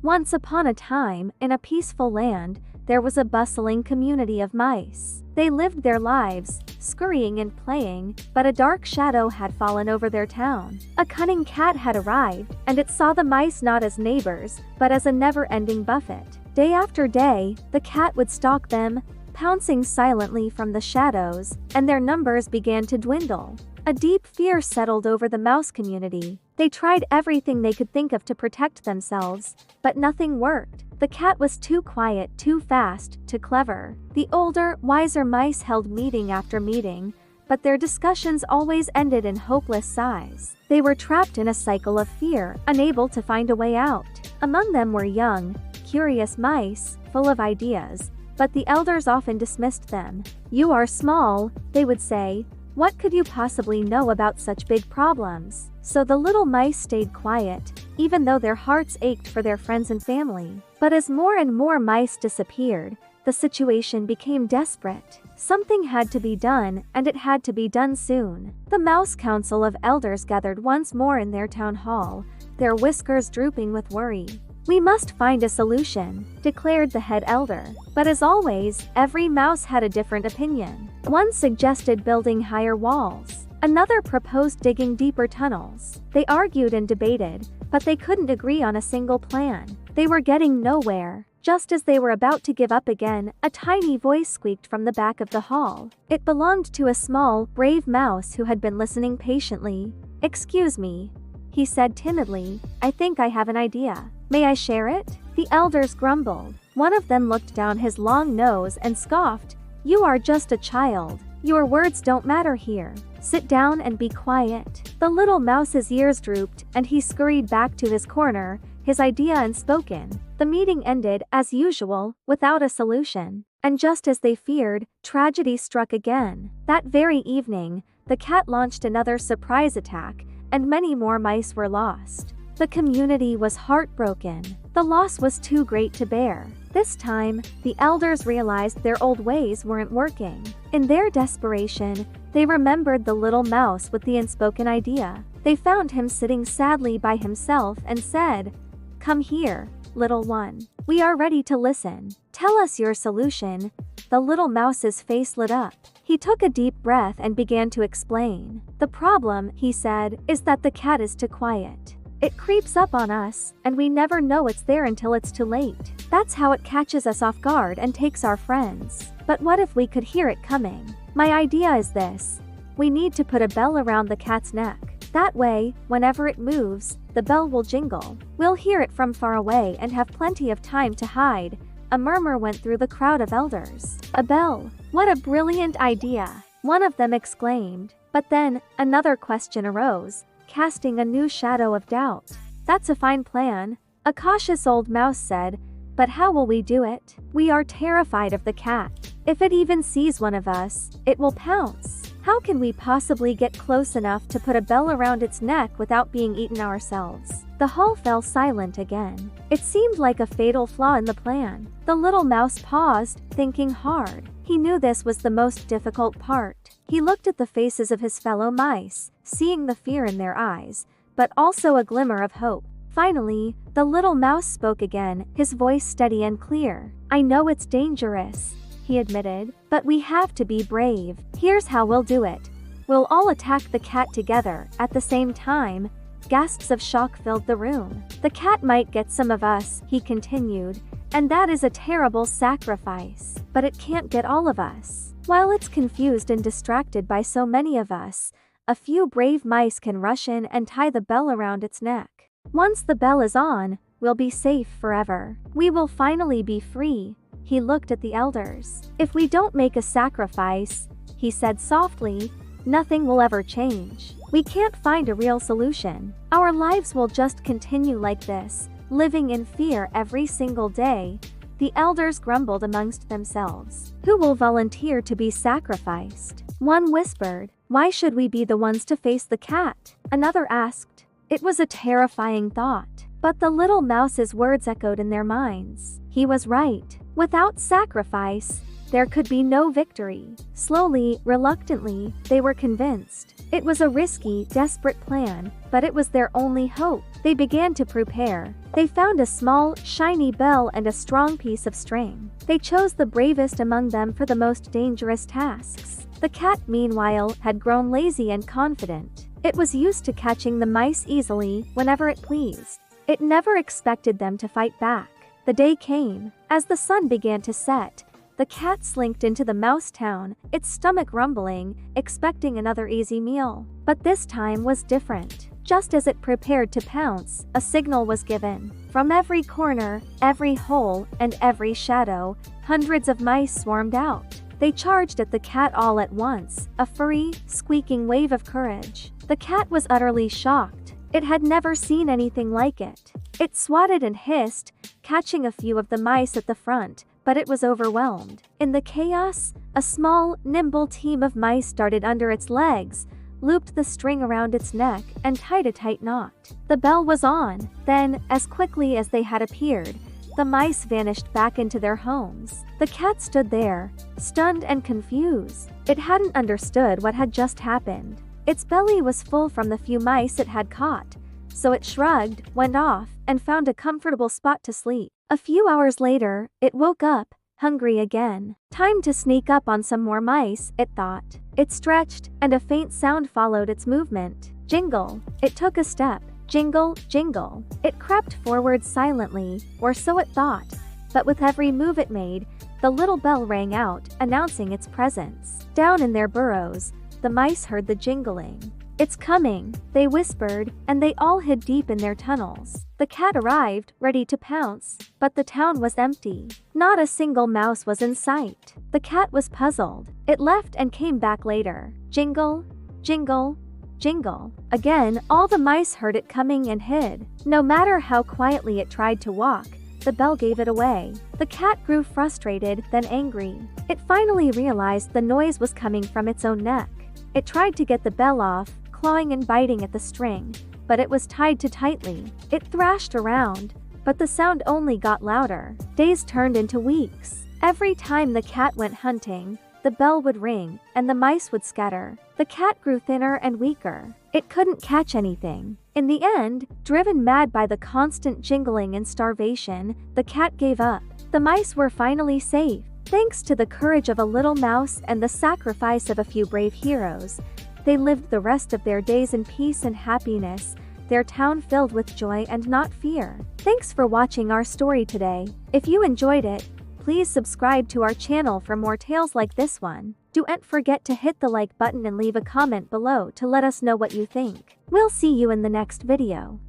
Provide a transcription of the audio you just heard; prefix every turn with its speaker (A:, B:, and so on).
A: Once upon a time, in a peaceful land, there was a bustling community of mice. They lived their lives, scurrying and playing, but a dark shadow had fallen over their town. A cunning cat had arrived, and it saw the mice not as neighbors, but as a never-ending buffet. Day after day, the cat would stalk them, pouncing silently from the shadows, and their numbers began to dwindle. A deep fear settled over the mouse community. They tried everything they could think of to protect themselves, but nothing worked. The cat was too quiet, too fast, too clever. The older, wiser mice held meeting after meeting, but their discussions always ended in hopeless sighs. They were trapped in a cycle of fear, unable to find a way out. Among them were young, curious mice, full of ideas, but the elders often dismissed them. "You are small," they would say. "What could you possibly know about such big problems?" So the little mice stayed quiet, even though their hearts ached for their friends and family. But as more and more mice disappeared, the situation became desperate. Something had to be done, and it had to be done soon. The Mouse Council of Elders gathered once more in their town hall, their whiskers drooping with worry. "We must find a solution," declared the head elder. But as always, every mouse had a different opinion. One suggested building higher walls. Another proposed digging deeper tunnels. They argued and debated, but they couldn't agree on a single plan. They were getting nowhere. Just as they were about to give up again, a tiny voice squeaked from the back of the hall. It belonged to a small, brave mouse who had been listening patiently. "Excuse me," he said timidly. "I think I have an idea. May I share it?" The elders grumbled. One of them looked down his long nose and scoffed. "You are just a child. Your words don't matter here. Sit down and be quiet." The little mouse's ears drooped, and he scurried back to his corner, his idea unspoken. The meeting ended, as usual, without a solution. And just as they feared, tragedy struck again. That very evening, the cat launched another surprise attack, and many more mice were lost. The community was heartbroken. The loss was too great to bear. This time, the elders realized their old ways weren't working. In their desperation, they remembered the little mouse with the unspoken idea. They found him sitting sadly by himself and said, "Come here, little one. We are ready to listen. Tell us your solution." The little mouse's face lit up. He took a deep breath and began to explain. "The problem," he said, "is that the cat is too quiet. It creeps up on us, and we never know it's there until it's too late. That's how it catches us off guard and takes our friends. But what if we could hear it coming? My idea is this. We need to put a bell around the cat's neck. That way, whenever it moves, the bell will jingle. We'll hear it from far away and have plenty of time to hide." A murmur went through the crowd of elders. "A bell? What a brilliant idea!" one of them exclaimed. But then, another question arose, casting a new shadow of doubt. "That's a fine plan," a cautious old mouse said, "but how will we do it? We are terrified of the cat. If it even sees one of us, it will pounce. How can we possibly get close enough to put a bell around its neck without being eaten ourselves?" The hall fell silent again. It seemed like a fatal flaw in the plan. The little mouse paused, thinking hard. He knew this was the most difficult part. He looked at the faces of his fellow mice, seeing the fear in their eyes, but also a glimmer of hope. Finally, the little mouse spoke again, his voice steady and clear. "I know it's dangerous," he admitted, "but we have to be brave. Here's how we'll do it. We'll all attack the cat together, at the same time." Gasps of shock filled the room. "The cat might get some of us," he continued, "and that is a terrible sacrifice. But it can't get all of us. While it's confused and distracted by so many of us, a few brave mice can rush in and tie the bell around its neck. Once the bell is on, we'll be safe forever. We will finally be free." He looked at the elders. "If we don't make a sacrifice," he said softly, "nothing will ever change. We can't find a real solution. Our lives will just continue like this, living in fear every single day." The elders grumbled amongst themselves. "Who will volunteer to be sacrificed?" One whispered, "Why should we be the ones to face the cat?" Another asked. It was a terrifying thought, but the little mouse's words echoed in their minds. He was right. Without sacrifice, there could be no victory. Slowly, reluctantly, they were convinced. It was a risky, desperate plan, but it was their only hope. They began to prepare. They found a small, shiny bell and a strong piece of string. They chose the bravest among them for the most dangerous tasks. The cat, meanwhile, had grown lazy and confident. It was used to catching the mice easily whenever it pleased. It never expected them to fight back. The day came. As the sun began to set, the cat slinked into the mouse town, its stomach rumbling, expecting another easy meal. But this time was different. Just as it prepared to pounce, a signal was given. From every corner, every hole, and every shadow, hundreds of mice swarmed out. They charged at the cat all at once, a furry, squeaking wave of courage. The cat was utterly shocked. It had never seen anything like it. It swatted and hissed, catching a few of the mice at the front, but it was overwhelmed. In the chaos, a small, nimble team of mice darted under its legs, looped the string around its neck, and tied a tight knot. The bell was on. Then, as quickly as they had appeared, the mice vanished back into their homes. The cat stood there, stunned and confused. It hadn't understood what had just happened. Its belly was full from the few mice it had caught, so it shrugged, went off, and found a comfortable spot to sleep. A few hours later, it woke up, hungry again. Time to sneak up on some more mice, it thought. It stretched, and a faint sound followed its movement. Jingle. It took a step. Jingle, jingle. It crept forward silently, or so it thought, but with every move it made, the little bell rang out, announcing its presence. Down in their burrows, the mice heard the jingling. "It's coming," they whispered, and they all hid deep in their tunnels. The cat arrived, ready to pounce, but the town was empty. Not a single mouse was in sight. The cat was puzzled. It left and came back later. Jingle, jingle, jingle. Again, all the mice heard it coming and hid. No matter how quietly it tried to walk, the bell gave it away. The cat grew frustrated, then angry. It finally realized the noise was coming from its own neck. It tried to get the bell off, clawing and biting at the string, but it was tied too tightly. It thrashed around, but the sound only got louder. Days turned into weeks. Every time the cat went hunting, the bell would ring, and the mice would scatter. The cat grew thinner and weaker. It couldn't catch anything. In the end, driven mad by the constant jingling and starvation, the cat gave up. The mice were finally safe. Thanks to the courage of a little mouse and the sacrifice of a few brave heroes, they lived the rest of their days in peace and happiness, their town filled with joy and not fear. Thanks for watching our story today. If you enjoyed it, please subscribe to our channel for more tales like this one. Don't forget to hit the like button and leave a comment below to let us know what you think. We'll see you in the next video.